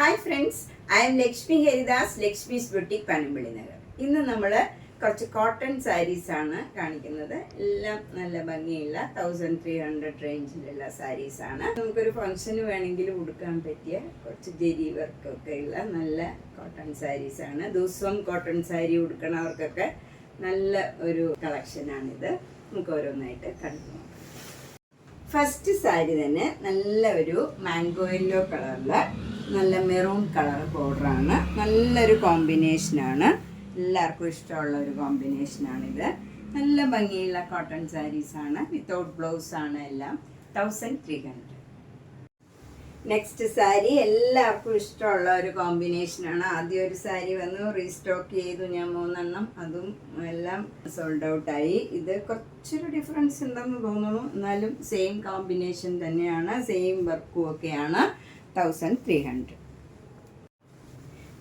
Hi friends, I M Lakshmi Haridas, Lakshmi's boutique Panampilly Nagar. ഇന്ന് നമ്മൾ കുറച്ച് കോട്ടൺ സാരീസ് ആണ് കാണിക്കുന്നത്. എല്ലാം നല്ല ഭംഗിയുള്ള 1300 റേഞ്ചിലുള്ള സാരീസ് ആണ്. നമുക്കൊരു ഫംഗ്ഷന് വേണമെങ്കിൽ ഉടുക്കാൻ പറ്റിയ കുറച്ച് ജെരി വർക്കൊക്കെ ഉള്ള നല്ല കോട്ടൺ സാരീസ് ആണ്. ദിവസവും കോട്ടൺ സാരി ഉടുക്കണവർക്കൊക്കെ നല്ല ഒരു കളക്ഷനാണിത്. നമുക്ക് ഓരോന്നായിട്ട് കണ്ടു. ഫസ്റ്റ് സാരി തന്നെ നല്ല ഒരു മാംഗോ യെല്ലോ കളറിൽ നല്ല മെറൂൺ കളർ ബോർഡറാണ്. നല്ലൊരു കോമ്പിനേഷനാണ്, എല്ലാവർക്കും ഇഷ്ടമുള്ള ഒരു കോമ്പിനേഷനാണിത്. നല്ല ഭംഗിയുള്ള കോട്ടൺ സാരീസാണ്, വിത്തൗട്ട് ബ്ലൗസ് ആണ് എല്ലാം. 1300. നെക്സ്റ്റ് സാരി എല്ലാവർക്കും ഇഷ്ടമുള്ള ഒരു കോമ്പിനേഷനാണ്. ആദ്യം ഒരു സാരി വന്നു, റീസ്റ്റോക്ക് ചെയ്തു ഞാൻ 3 എണ്ണം, അതും എല്ലാം സോൾഡ് ഔട്ടായി. ഇത് കുറച്ചൊരു ഡിഫറൻസ് ഉണ്ടെന്ന് തോന്നുന്നു, എന്നാലും സെയിം കോമ്പിനേഷൻ തന്നെയാണ്, സെയിം വർക്കും ഒക്കെയാണ്. 1300.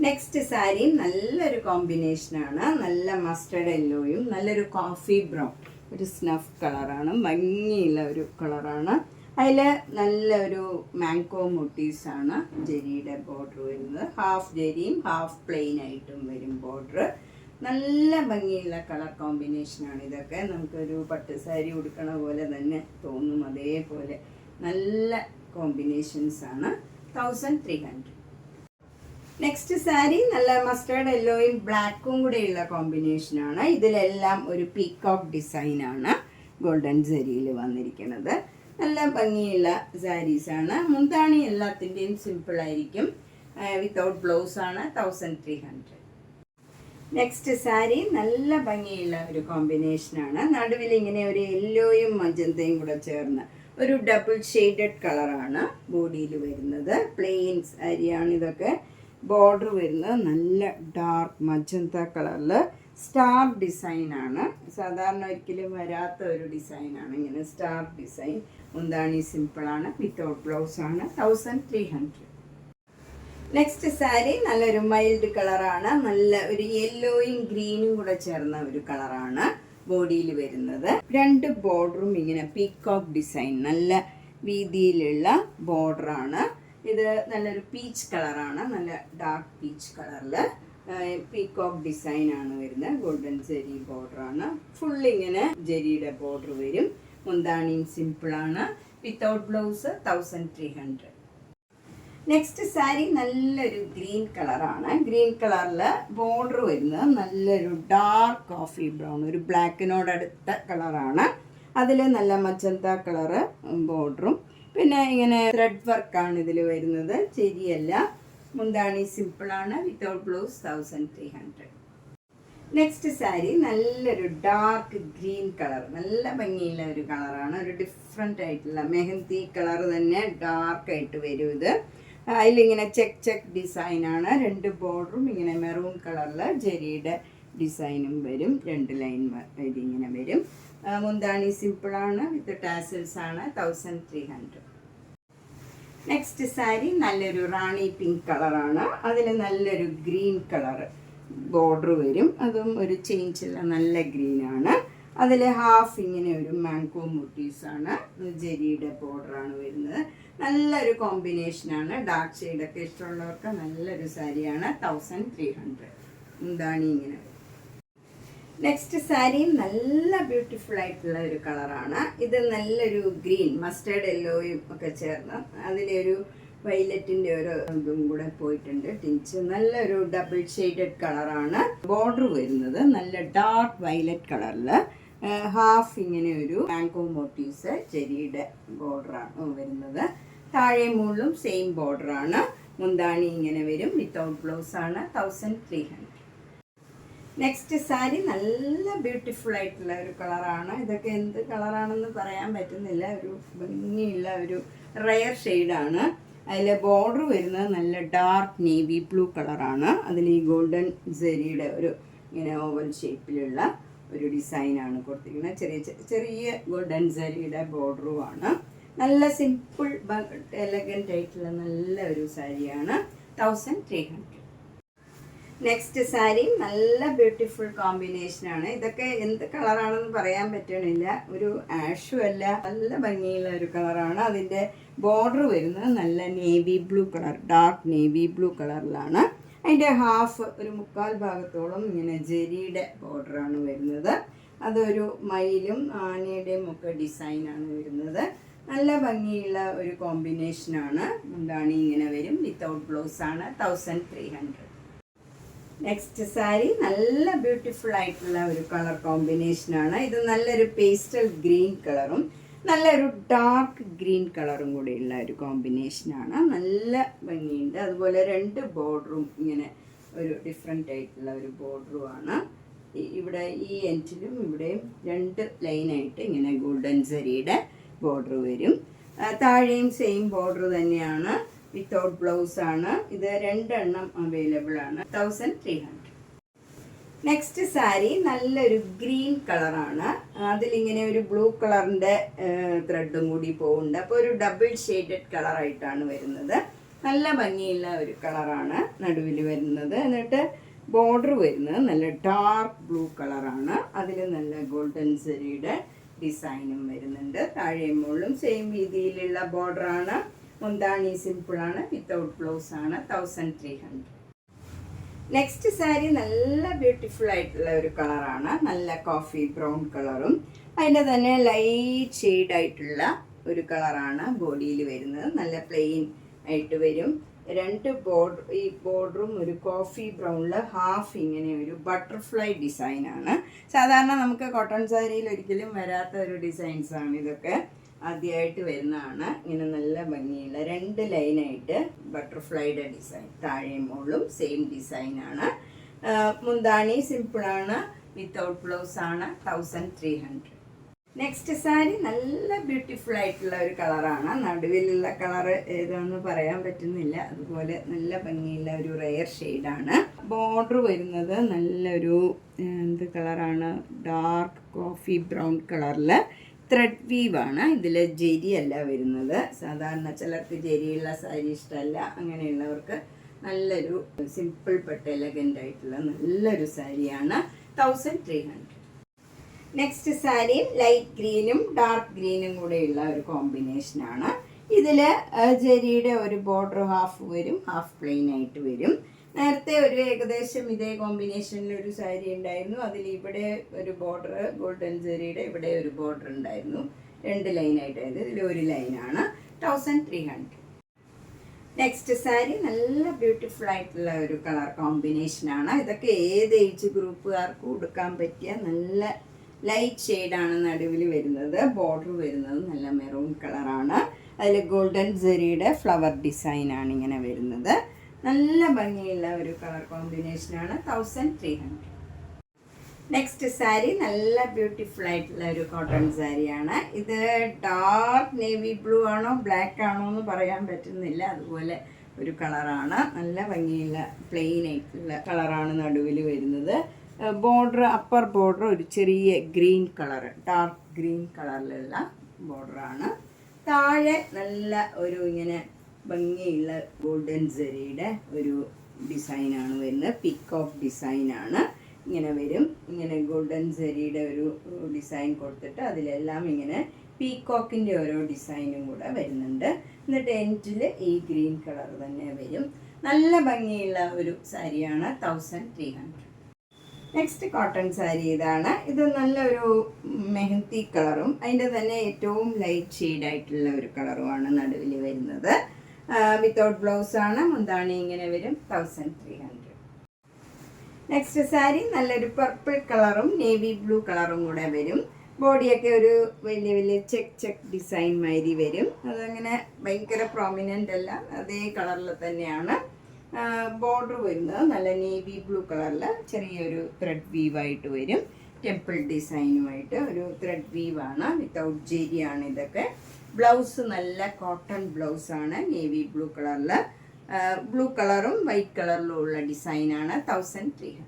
നെക്സ്റ്റ് സാരി നല്ലൊരു കോമ്പിനേഷനാണ്, നല്ല മസ്റ്റർഡ് യെല്ലോയും നല്ലൊരു കോഫി ബ്രൗൺ, ഒരു സ്നഫ് കളറാണ്, ഭംഗിയുള്ള ഒരു കളറാണ്. അതിൽ നല്ലൊരു മാംഗോ മോട്ടീവ്സാണ് ജെരിയുടെ ബോർഡർ വരുന്നത്. ഹാഫ് ജെരിയും ഹാഫ് പ്ലെയിൻ ആയിട്ടും വരും ബോർഡർ. നല്ല ഭംഗിയുള്ള കളർ കോമ്പിനേഷനാണ് ഇതൊക്കെ. നമുക്കൊരു പട്ട് സാരി ഉടുക്കണ പോലെ തന്നെ തോന്നും, അതേപോലെ നല്ല കോമ്പിനേഷൻസാണ്. 1300. നെക്സ്റ്റ് സാരി നല്ല മസ്റ്റേർഡ് യെല്ലോയും ബ്ലാക്കും കൂടെയുള്ള കോമ്പിനേഷനാണ്. ഇതിലെല്ലാം ഒരു പീകോക്ക് ഡിസൈനാണ് ഗോൾഡൻ ജരിയിൽ വന്നിരിക്കുന്നത്. നല്ല ഭംഗിയുള്ള സാരീസാണ്. മുന്താണി എല്ലാത്തിൻ്റെയും സിമ്പിളായിരിക്കും, വിത്തൗട്ട് ബ്ലൗസ് ആണ്. 1300. നെക്സ്റ്റ് സാരി നല്ല ഭംഗിയുള്ള ഒരു കോമ്പിനേഷനാണ്. നടുവിൽ ഇങ്ങനെ ഒരു യെല്ലോയും മജന്തയും കൂടെ ചേർന്ന് ഒരു ഡബിൾ ഷെയ്ഡഡ് കളറാണ് ബോഡിയിൽ വരുന്നത്. പ്ലെയിൻ സാരിയാണ് ഇതൊക്കെ. ബോർഡർ വരുന്നത് നല്ല ഡാർക്ക് മജന്ത കളറിൽ സ്റ്റാർ ഡിസൈനാണ്. സാധാരണ ഒരിക്കലും വരാത്ത ഒരു ഡിസൈനാണ് ഇങ്ങനെ സ്റ്റാർ ഡിസൈൻ. മുന്താണി സിമ്പിളാണ്, വിത്തൗട്ട് ബ്ലൗസ് ആണ്. 1300. നെക്സ്റ്റ് സാരി നല്ലൊരു മൈൽഡ് കളറാണ്, നല്ല ഒരു യെല്ലോയും ഗ്രീനും കൂടെ ചേർന്ന ഒരു കളറാണ് ബോഡിയിൽ വരുന്നത്. 2 ബോർഡറും ഇങ്ങനെ പീകോക്ക് ഡിസൈൻ, നല്ല വീതിയിലുള്ള ബോർഡറാണ്. ഇത് നല്ലൊരു പീച്ച് കളറാണ്, നല്ല ഡാർക്ക് പീച്ച് കളറിൽ പീകോക്ക് ഡിസൈനാണ് വരുന്നത്. ഗോൾഡൻ ജെരി ബോർഡറാണ്. ഫുൾ ഇങ്ങനെ ജെരിയുടെ ബോർഡർ വരും. മുന്താണിയും സിമ്പിളാണ്, വിത്തൗട്ട് ബ്ലൗസ്. 1300. നെക്സ്റ്റ് സാരി നല്ലൊരു ഗ്രീൻ കളറാണ്. ഗ്രീൻ കളറിൽ ബോർഡർ വരുന്നത് നല്ലൊരു ഡാർക്ക് കോഫി ബ്രൗൺ, ഒരു ബ്ലാക്കിനോടടുത്ത കളറാണ്. അതിൽ നല്ല മജന്ത കളറ് ബോർഡറും പിന്നെ ഇങ്ങനെ ത്രെഡ് വർക്കാണ് ഇതിൽ വരുന്നത്, ചെരിയല്ല. മുന്താണി സിമ്പിളാണ്, വിത്തൗട്ട് ബ്ലൗസ്. 1300. നെക്സ്റ്റ് സാരി നല്ലൊരു ഡാർക്ക് ഗ്രീൻ കളർ, നല്ല ഭംഗിയുള്ള ഒരു കളറാണ്. ഒരു ഡിഫറെൻ്റ് ആയിട്ടുള്ള മെഹന്തി കളർ തന്നെ ഡാർക്കായിട്ട് വരും ഇത്. അതിലിങ്ങനെ ചെക്ക് ഡിസൈനാണ്. 2 ബോർഡറും ഇങ്ങനെ മെറൂൺ കളറിൽ ജെരിയുടെ ഡിസൈനും വരും. 2 ലൈൻ ഇതിങ്ങനെ വരും. മുന്താണി സിമ്പിളാണ്, വിത്ത് ടാസൽസ് ആണ്. 1300. നെക്സ്റ്റ് സാരി നല്ലൊരു റാണി പിങ്ക് കളറാണ്. അതിൽ നല്ലൊരു ഗ്രീൻ കളർ ബോർഡർ വരും, അതും ഒരു ചേഞ്ചുള്ള നല്ല ഗ്രീനാണ്. അതിൽ ഹാഫ് ഇങ്ങനെ ഒരു മാംഗോ മോട്ടീവ്സാണ്, ജെരിയുടെ ബോർഡറാണ് വരുന്നത്. നല്ലൊരു കോമ്പിനേഷനാണ്. ഡാർക്ക് ഷെയ്ഡൊക്കെ ഇഷ്ടമുള്ളവർക്ക് നല്ലൊരു സാരിയാണ്. 1300. മുന്താണി ഇങ്ങനെ. നെക്സ്റ്റ് സാരി നല്ല ബ്യൂട്ടിഫുൾ ആയിട്ടുള്ള ഒരു കളറാണ്. ഇത് നല്ലൊരു ഗ്രീൻ മസ്റ്റേർഡ് യെല്ലോയും ഒക്കെ ചേർന്ന് അതിലൊരു വൈലറ്റിൻ്റെ ഒരു ഇതും കൂടെ പോയിട്ടുണ്ട്, ടിഞ്ച്. നല്ലൊരു ഡബിൾ ഷെയ്ഡഡ് കളറാണ്. ബോർഡർ വരുന്നത് നല്ല ഡാർക്ക് വയലറ്റ് കളറിൽ ഹാഫ് ഇങ്ങനെ ഒരു മാംഗോ മോട്ടീവ്സ് ജെരിയുടെ ബോർഡറാണ് വരുന്നത്. താഴെ മുകളിലും സെയിം ബോർഡറാണ്. മുന്താണി ഇങ്ങനെ വരും, വിത്തൗട്ട് ബ്ലൗസ് ആണ്. 1300. നെക്സ്റ്റ് സാരി നല്ല ബ്യൂട്ടിഫുൾ ആയിട്ടുള്ള ഒരു കളറാണ്. ഇതൊക്കെ എന്ത് കളറാണെന്ന് പറയാൻ പറ്റുന്നില്ല, ഒരു ഭംഗിയുള്ള ഒരു റയർ ഷെയ്ഡാണ്. അതിൽ ബോർഡർ വരുന്നത് നല്ല ഡാർക്ക് നേവി ബ്ലൂ കളറാണ്. അതിൽ ഈ ഗോൾഡൻ ജെരിയുടെ ഒരു ഇങ്ങനെ ഓവൽ ഷേപ്പിലുള്ള ഒരു ഡിസൈനാണ് കൊടുത്തിരിക്കുന്നത്. ചെറിയ ഗോൾഡൻ ജെരിയുടെ ബോർഡറുമാണ്. നല്ല സിമ്പിൾ എലഗൻ്റ് ആയിട്ടുള്ള നല്ല ഒരു സാരിയാണ്. 1300. നെക്സ്റ്റ് സാരി നല്ല ബ്യൂട്ടിഫുൾ കോമ്പിനേഷനാണ്. ഇതൊക്കെ എന്ത് കളറാണെന്ന് പറയാൻ പറ്റണില്ല. ഒരു ആഷും അല്ല, നല്ല ഭംഗിയുള്ള ഒരു കളറാണ്. അതിൻ്റെ ബോർഡർ വരുന്നത് നല്ല navy blue colour, dark navy blue കളറിലാണ്. അതിൻ്റെ ഹാഫ് ഒരു മുക്കാൽ ഭാഗത്തോളം ഇങ്ങനെ ജെരിയുടെ ബോർഡറാണ് വരുന്നത്. അതൊരു മയിലും ആനയുടെയും ഒക്കെ ഡിസൈനാണ് വരുന്നത്. നല്ല ഭംഗിയുള്ള ഒരു കോമ്പിനേഷനാണ്. മുന്താണി ഇങ്ങനെ വരും, വിത്തൗട്ട് ബ്ലൗസാണ്. 1300. നെക്സ്റ്റ് സാരി നല്ല ബ്യൂട്ടിഫുൾ ആയിട്ടുള്ള ഒരു കളർ കോമ്പിനേഷനാണ്. ഇത് നല്ലൊരു പേസ്റ്റൽ ഗ്രീൻ കളറും നല്ലൊരു ഡാർക്ക് ഗ്രീൻ കളറും കൂടിയുള്ള ഒരു കോമ്പിനേഷനാണ്. നല്ല ഭംഗിയുണ്ട്. അതുപോലെ 2 ബോർഡറും ഇങ്ങനെ ഒരു ഡിഫറെൻ്റ് ആയിട്ടുള്ള ഒരു ബോർഡറുമാണ്. ഇവിടെ ഈ എൻഡിലും ഇവിടെയും 2 ലൈനായിട്ട് ഇങ്ങനെ ഗോൾഡൻ സരിയുടെ ബോർഡർ വരും. താഴെയും സെയിം ബോർഡർ തന്നെയാണ്, വിത്തൗട്ട് ബ്ലൗസ് ആണ്. ഇത് 2 എണ്ണം അവൈലബിൾ ആണ്. 1300. നെക്സ്റ്റ് സാരി നല്ലൊരു ഗ്രീൻ കളറാണ്. അതിലിങ്ങനെ ഒരു ബ്ലൂ കളറിൻ്റെ ത്രെഡും കൂടി പോകുന്നുണ്ട്. അപ്പോൾ ഒരു ഡബിൾ ഷെയ്ഡഡ് കളറായിട്ടാണ് വരുന്നത്. നല്ല ഭംഗിയുള്ള ഒരു കളറാണ് നടുവിൽ വരുന്നത്. എന്നിട്ട് ബോർഡർ വരുന്നത് നല്ല ഡാർക്ക് ബ്ലൂ കളറാണ്. അതിൽ നല്ല ഗോൾഡൻ സരിയുടെ ഡിസൈനും വരുന്നുണ്ട്. താഴെയും മുകളിലും സെയിം രീതിയിലുള്ള ബോർഡറാണ്. മുന്താണി സിമ്പിളാണ്, വിത്തൗട്ട് ബ്ലൗസ് ആണ്. 1300. നെക്സ്റ്റ് സാരി നല്ല ബ്യൂട്ടിഫുൾ ആയിട്ടുള്ള ഒരു കളറാണ്. നല്ല കോഫി ബ്രൗൺ കളറും അതിൻ്റെ തന്നെ ലൈറ്റ് ഷെയ്ഡ് ആയിട്ടുള്ള ഒരു കളറാണ് ബോഡിയിൽ വരുന്നത്. നല്ല പ്ലെയിൻ ആയിട്ട് വരും. 2 ബോർഡർ, ഈ ബോർഡറും ഒരു കോഫി ബ്രൗണിൽ ഹാഫ് ഇങ്ങനെ ഒരു ബട്ടർഫ്ലൈ ഡിസൈനാണ്. സാധാരണ നമുക്ക് കോട്ടൺ സാരിയിൽ ഒരിക്കലും വരാത്ത ഒരു ഡിസൈൻസാണ് ഇതൊക്കെ. ആദ്യമായിട്ട് വരുന്നതാണ്. ഇങ്ങനെ നല്ല ഭംഗിയുള്ള 2 ലൈനായിട്ട് ബട്ടർഫ്ലൈയുടെ ഡിസൈൻ. താഴെയും മുകളിലും സെയിം ഡിസൈനാണ്. മുന്താണി സിമ്പിളാണ്, വിത്തൗട്ട് ബ്ലൗസ് ആണ്. 1300. നെക്സ്റ്റ് സാരി നല്ല ബ്യൂട്ടിഫുൾ ആയിട്ടുള്ള ഒരു കളറാണ്. നടുവിലുള്ള കളറ് ഏതാണെന്ന് പറയാൻ പറ്റുന്നില്ല. അതുപോലെ നല്ല ഭംഗിയുള്ള ഒരു റെയർ ഷെയ്ഡാണ്. ബോർഡർ വരുന്നത് നല്ലൊരു എന്ത് കളറാണ്, ഡാർക്ക് കോഫി ബ്രൗൺ കളറിൽ ത്രെഡ് വീവാണ്. ഇതിൽ ജെരി അല്ല വരുന്നത്. സാധാരണ ചിലർക്ക് ജെരിയുള്ള സാരി ഇഷ്ടമല്ല. അങ്ങനെയുള്ളവർക്ക് നല്ലൊരു സിമ്പിൾ ബട്ട് എലഗൻ്റ് ആയിട്ടുള്ള നല്ലൊരു സാരിയാണ്. 1300. നെക്സ്റ്റ് സാരി ലൈറ്റ് ഗ്രീനും ഡാർക്ക് ഗ്രീനും കൂടെയുള്ള ഒരു കോമ്പിനേഷനാണ്. ഇതിൽ ജെരിയുടെ ഒരു ബോർഡർ ഹാഫ് വരും, ഹാഫ് പ്ലെയിൻ ആയിട്ട് വരും. നേരത്തെ ഒരു ഏകദേശം ഇതേ കോമ്പിനേഷനിൽ ഒരു സാരി ഉണ്ടായിരുന്നു. അതിൽ ഇവിടെ ഒരു ബോർഡർ ഗോൾഡൻ ജെരിയുടെ ഇവിടെ ഒരു ബോർഡർ ഉണ്ടായിരുന്നു. 2 ലൈനായിട്ടായത്. ഇതിൽ ഒരു ലൈനാണ്. 1300. നെക്സ്റ്റ് സാരി നല്ല ബ്യൂട്ടിഫുൾ ആയിട്ടുള്ള ഒരു കളർ കോമ്പിനേഷനാണ്. ഇതൊക്കെ ഏത് ഏജ് ഗ്രൂപ്പുകാർക്ക് കൊടുക്കാൻ പറ്റിയ നല്ല ലൈറ്റ് ഷെയ്ഡാണ് നടുവിൽ വരുന്നത്. ബോർഡർ വരുന്നത് നല്ല മെറൂൺ കളറാണ്. അതിൽ ഗോൾഡൻ ജെരിയുടെ ഫ്ലവർ ഡിസൈനാണ് ഇങ്ങനെ വരുന്നത്. നല്ല ഭംഗിയുള്ള ഒരു കളർ കോമ്പിനേഷനാണ്. 1300. നെക്സ്റ്റ് സാരി നല്ല ബ്യൂട്ടിഫുൾ ആയിട്ടുള്ള ഒരു കോട്ടൺ സാരിയാണ്. ഇത് ഡാർക്ക് നേവി ബ്ലൂ ആണോ ബ്ലാക്ക് ആണോ എന്ന് പറയാൻ പറ്റുന്നില്ല. അതുപോലെ ഒരു കളറാണ്. നല്ല ഭംഗിയുള്ള പ്ലെയിൻ ആയിട്ടുള്ള കളറാണ് നടുവിൽ വരുന്നത്. ബോർഡർ, അപ്പർ ബോർഡർ ഒരു ചെറിയ ഗ്രീൻ കളർ, ഡാർക്ക് ഗ്രീൻ കളറിലുള്ള ബോർഡറാണ്. താഴെ നല്ല ഒരു ഇങ്ങനെ ഭംഗിയുള്ള ഗോൾഡൻ ജെരിയുടെ ഒരു ഡിസൈനാണ് വരുന്നത്. പിക്കോക്ക് ഡിസൈനാണ് ഇങ്ങനെ വരും. ഇങ്ങനെ ഗോൾഡൻ ജെരിയുടെ ഒരു ഡിസൈൻ കൊടുത്തിട്ട് അതിലെല്ലാം ഇങ്ങനെ പീക്കോക്കിൻ്റെ ഓരോ ഡിസൈനും കൂടെ വരുന്നുണ്ട്. എന്നിട്ട് എൻഡിൽ ഈ ഗ്രീൻ കളർ തന്നെ വരും. നല്ല ഭംഗിയുള്ള ഒരു സാരിയാണ്. 1300. നെക്സ്റ്റ് കോട്ടൺ സാരി ഇതാണ്. ഇത് നല്ലൊരു മെഹന്തി കളറും അതിൻ്റെ തന്നെ ഏറ്റവും ലൈറ്റ് ഷെയ്ഡായിട്ടുള്ള ഒരു കളറുമാണ് നടുവിൽ വരുന്നത്. വിത്തൗട്ട് ബ്ലൗസ് ആണ്. മുന്താണി ഇങ്ങനെ വരും. 1300. നെക്സ്റ്റ് സാരി നല്ലൊരു പർപ്പിൾ കളറും നേവി ബ്ലൂ കളറും കൂടെ വരും. ബോഡിയൊക്കെ ഒരു വലിയ വലിയ ചെക്ക് ഡിസൈൻ മാതിരി വരും. അതങ്ങനെ ഭയങ്കര പ്രോമിനൻ്റ് അല്ല, അതേ കളറിൽ തന്നെയാണ്. ബോർഡർ വരുന്നത് നല്ല നേവി ബ്ലൂ കളറിൽ ചെറിയൊരു ത്രെഡ് വീവായിട്ട് വരും. ടെമ്പിൾ ഡിസൈനുമായിട്ട് ഒരു ത്രെഡ് വീവാണ്. വിത്തൗട്ട് ജെരിയാണ് ഇതൊക്കെ. ബ്ലൗസ് നല്ല കോട്ടൺ ബ്ലൗസാണ്. നേവി ബ്ലൂ കളറിൽ ബ്ലൂ കളറും വൈറ്റ് കളറിലും ഉള്ള ഡിസൈനാണ്. 1300.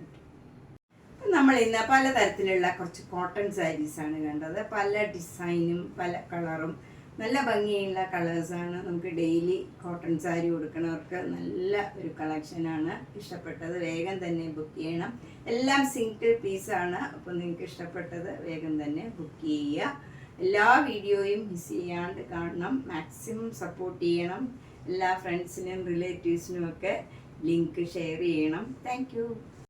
നമ്മൾ ഇന്ന് പലതരത്തിലുള്ള കുറച്ച് കോട്ടൺ സാരീസാണ് കണ്ടത്. പല ഡിസൈനും പല കളറും നല്ല ഭംഗിയുള്ള കളേഴ്സാണ്. നമുക്ക് ഡെയിലി കോട്ടൺ സാരി കൊടുക്കുന്നവർക്ക് നല്ല ഒരു കളക്ഷനാണ്. ഇഷ്ടപ്പെട്ടത് വേഗം തന്നെ ബുക്ക് ചെയ്യണം. എല്ലാം സിംഗിൾ പീസാണ്. അപ്പോൾ നിങ്ങൾക്ക് ഇഷ്ടപ്പെട്ടത് വേഗം തന്നെ ബുക്ക് ചെയ്യുക. എല്ലാ വീഡിയോയും മിസ് ചെയ്യാണ്ട് കാണണം. മാക്സിമം സപ്പോർട്ട് ചെയ്യണം. എല്ലാ ഫ്രണ്ട്സിനും റിലേറ്റീവ്സിനും ഒക്കെ ലിങ്ക് ഷെയർ ചെയ്യണം. താങ്ക്